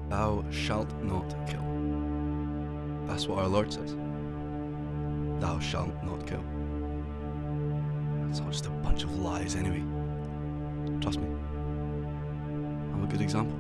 Thou shalt not kill. That's what our Lord says. Thou shalt not kill. It's all just a bunch of lies anyway. Trust me. I'm a good example.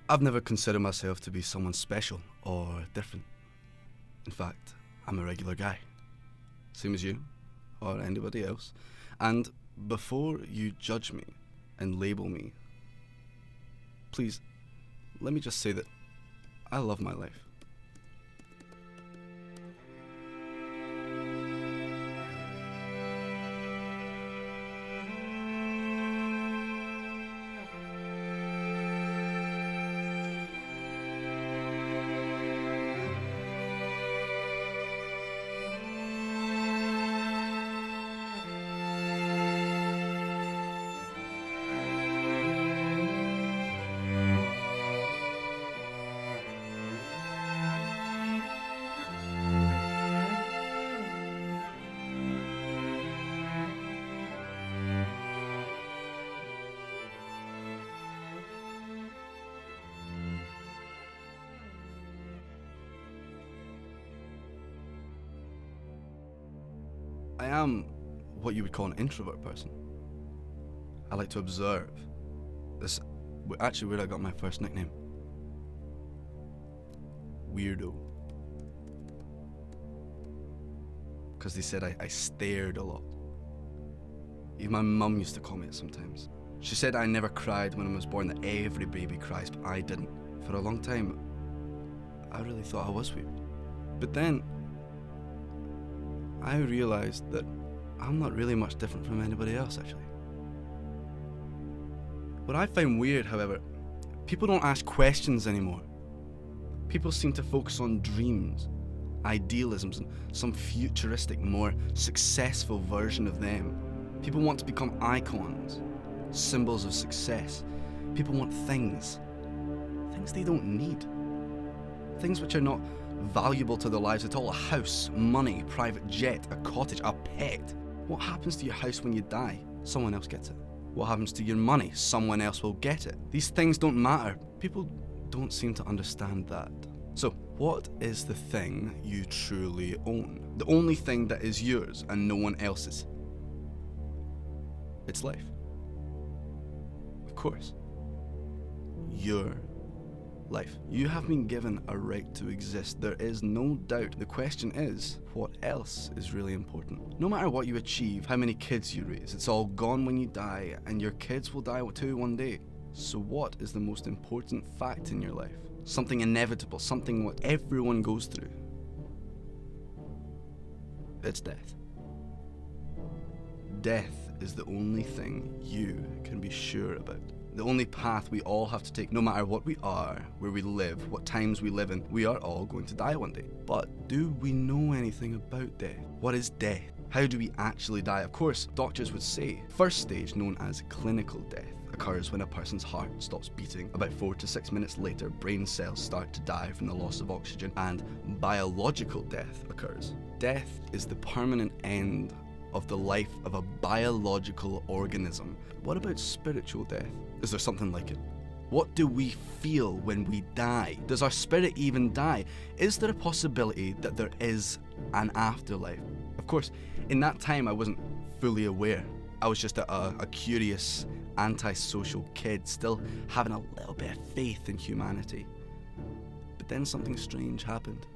I've never considered myself to be someone special or different. In fact, I'm a regular guy. Same as you, or anybody else. And before you judge me and label me, please, let me just say that I love my life. I am what you would call an introvert person. I like to observe. This actually where I got my first nickname. Weirdo. Because they said I stared a lot. Even my mum used to call me it sometimes. She said I never cried when I was born, that every baby cries, but I didn't. For a long time, I really thought I was weird. But then, I realised that I'm not really much different from anybody else, actually. What I find weird, however, people don't ask questions anymore. People seem to focus on dreams, idealisms, and some futuristic, more successful version of them. People want to become icons, symbols of success. People want things they don't need. Things which are not valuable to their lives at all. A house, money, private jet, a cottage, a pet. What happens to your house when you die? Someone else gets it. What happens to your money? Someone else will get it. These things don't matter. People don't seem to understand that. So, what is the thing you truly own? The only thing that is yours and no one else's? It's life. Of course. Your life. You have been given a right to exist. There is no doubt. The question is, what else is really important? No matter what you achieve, how many kids you raise, it's all gone when you die, and your kids will die too one day. So what is the most important fact in your life? Something inevitable, something what everyone goes through. It's death. Death is the only thing you can be sure about. The only path we all have to take, no matter what we are, where we live, what times we live in, we are all going to die one day. But do we know anything about death? What is death? How do we actually die? Of course, doctors would say, first stage, known as clinical death, occurs when a person's heart stops beating. About 4 to 6 minutes later, brain cells start to die from the loss of oxygen, and biological death occurs. Death is the permanent end of the life of a biological organism. What about spiritual death? Is there something like it? What do we feel when we die? Does our spirit even die? Is there a possibility that there is an afterlife? Of course, in that time I wasn't fully aware. I was just a curious, antisocial kid, still having a little bit of faith in humanity. But then something strange happened.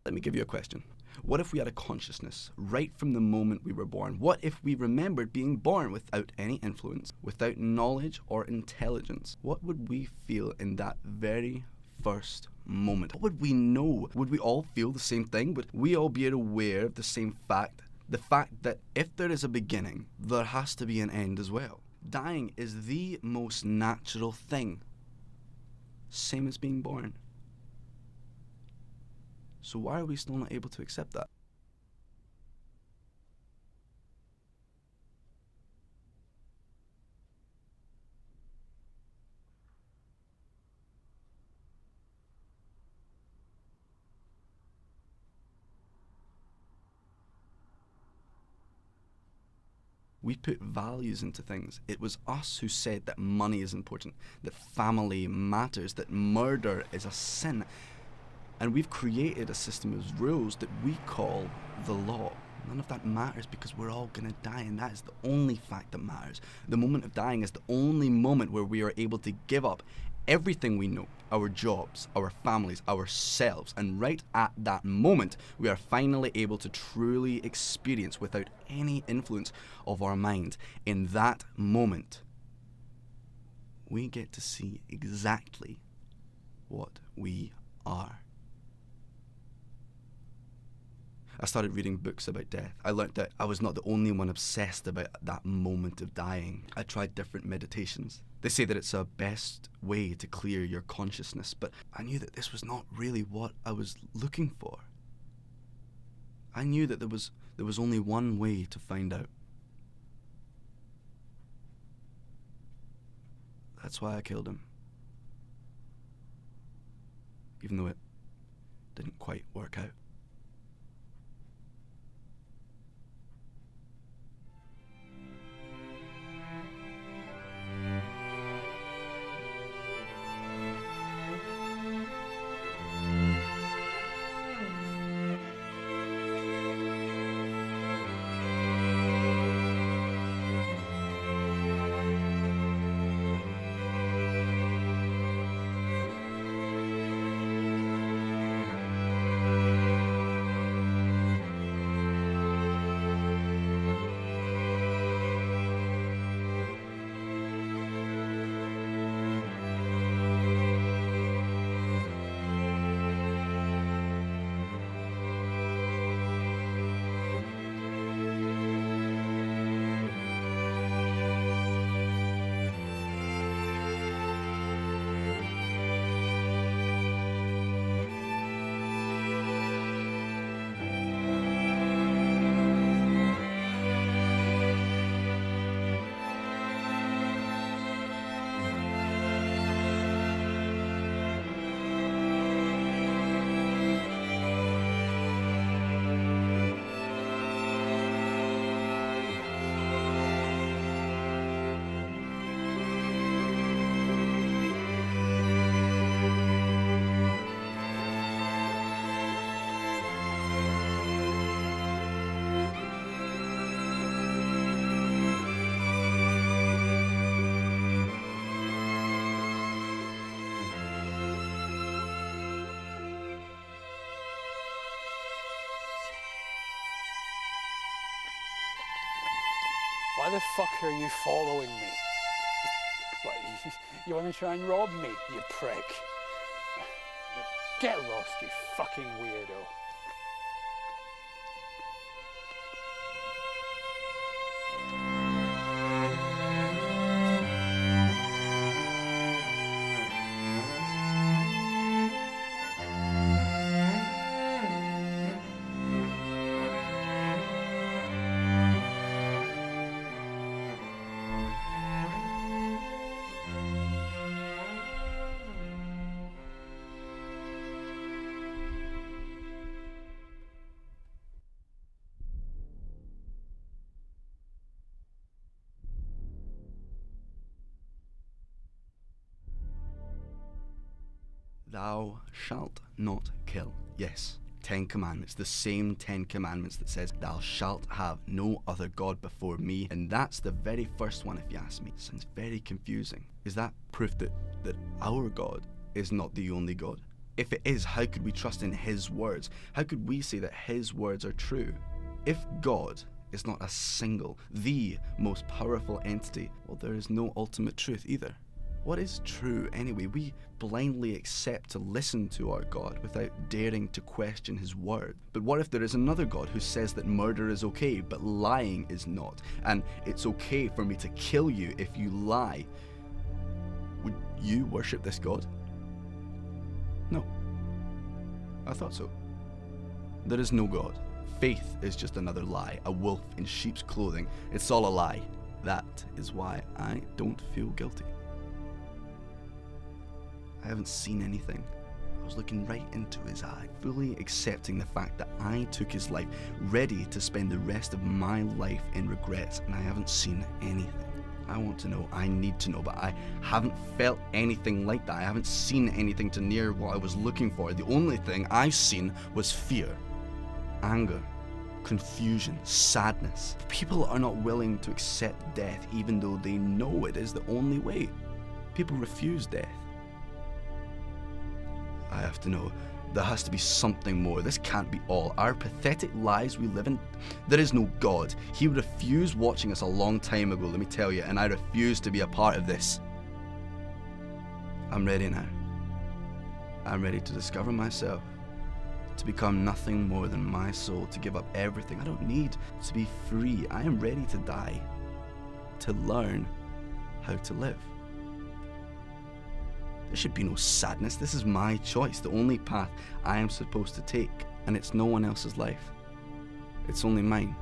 Let me give you a question. What if we had a consciousness right from the moment we were born? What if we remembered being born without any influence, without knowledge or intelligence? What would we feel in that very first moment? What would we know? Would we all feel the same thing? Would we all be aware of the same fact? The fact that if there is a beginning, there has to be an end as well. Dying is the most natural thing. Same as being born. So why are we still not able to accept that? We put values into things. It was us who said that money is important, that family matters, that murder is a sin. And we've created a system of rules that we call the law. None of that matters because we're all going to die, and that is the only fact that matters. The moment of dying is the only moment where we are able to give up everything we know, our jobs, our families, ourselves, and right at that moment, we are finally able to truly experience without any influence of our mind. In that moment, we get to see exactly what we are. I started reading books about death. I learnt that I was not the only one obsessed about that moment of dying. I tried different meditations. They say that it's a best way to clear your consciousness, but I knew that this was not really what I was looking for. I knew that there was only one way to find out. That's why I killed him. Even though it didn't quite work out. Why the fuck are you following me? What, you want to try and rob me, you prick? Get lost, you fucking weirdo. Thou shalt not kill. Yes, 10 commandments, the same 10 commandments that says, thou shalt have no other God before me. And that's the very first one, if you ask me. It sounds very confusing. Is that proof that our God is not the only God? If it is, how could we trust in his words? How could we say that his words are true? If God is not a single, the most powerful entity, well, there is no ultimate truth either. What is true anyway? We blindly accept to listen to our God without daring to question his word. But what if there is another God who says that murder is okay, but lying is not, and it's okay for me to kill you if you lie? Would you worship this God? No. I thought so. There is no God. Faith is just another lie, a wolf in sheep's clothing. It's all a lie. That is why I don't feel guilty. I haven't seen anything. I was looking right into his eye, fully accepting the fact that I took his life, ready to spend the rest of my life in regrets, and I haven't seen anything. I want to know, I need to know, but I haven't felt anything like that. I haven't seen anything to near what I was looking for. The only thing I've seen was fear, anger, confusion, sadness. People are not willing to accept death even though they know it is the only way. People refuse death. I have to know. There has to be something more. This can't be all. Our pathetic lives we live in. There is no God. He refused watching us a long time ago, let me tell you, and I refuse to be a part of this. I'm ready now. I'm ready to discover myself, to become nothing more than my soul, to give up everything. I don't need to be free. I am ready to die, to learn how to live. There should be no sadness. This is my choice, the only path I am supposed to take, and it's no one else's life. It's only mine.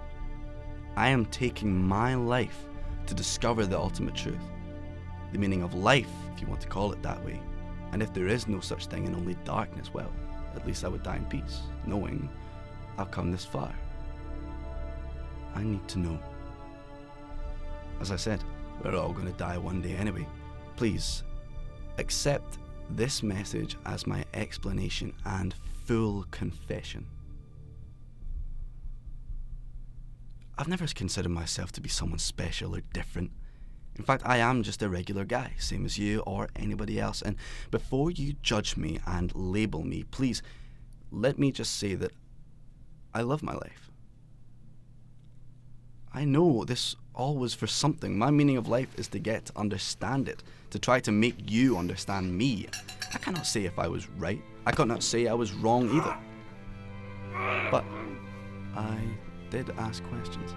I am taking my life to discover the ultimate truth, the meaning of life, if you want to call it that way. And if there is no such thing and only darkness, well, at least I would die in peace, knowing I've come this far. I need to know. As I said, we're all going to die one day anyway. Please, accept this message as my explanation and full confession. I've never considered myself to be someone special or different. In fact, I am just a regular guy, same as you or anybody else. And before you judge me and label me, please, let me just say that I love my life. I know this all was for something. My meaning of life is to get to understand it, to try to make you understand me. I cannot say if I was right. I cannot say I was wrong either. But I did ask questions.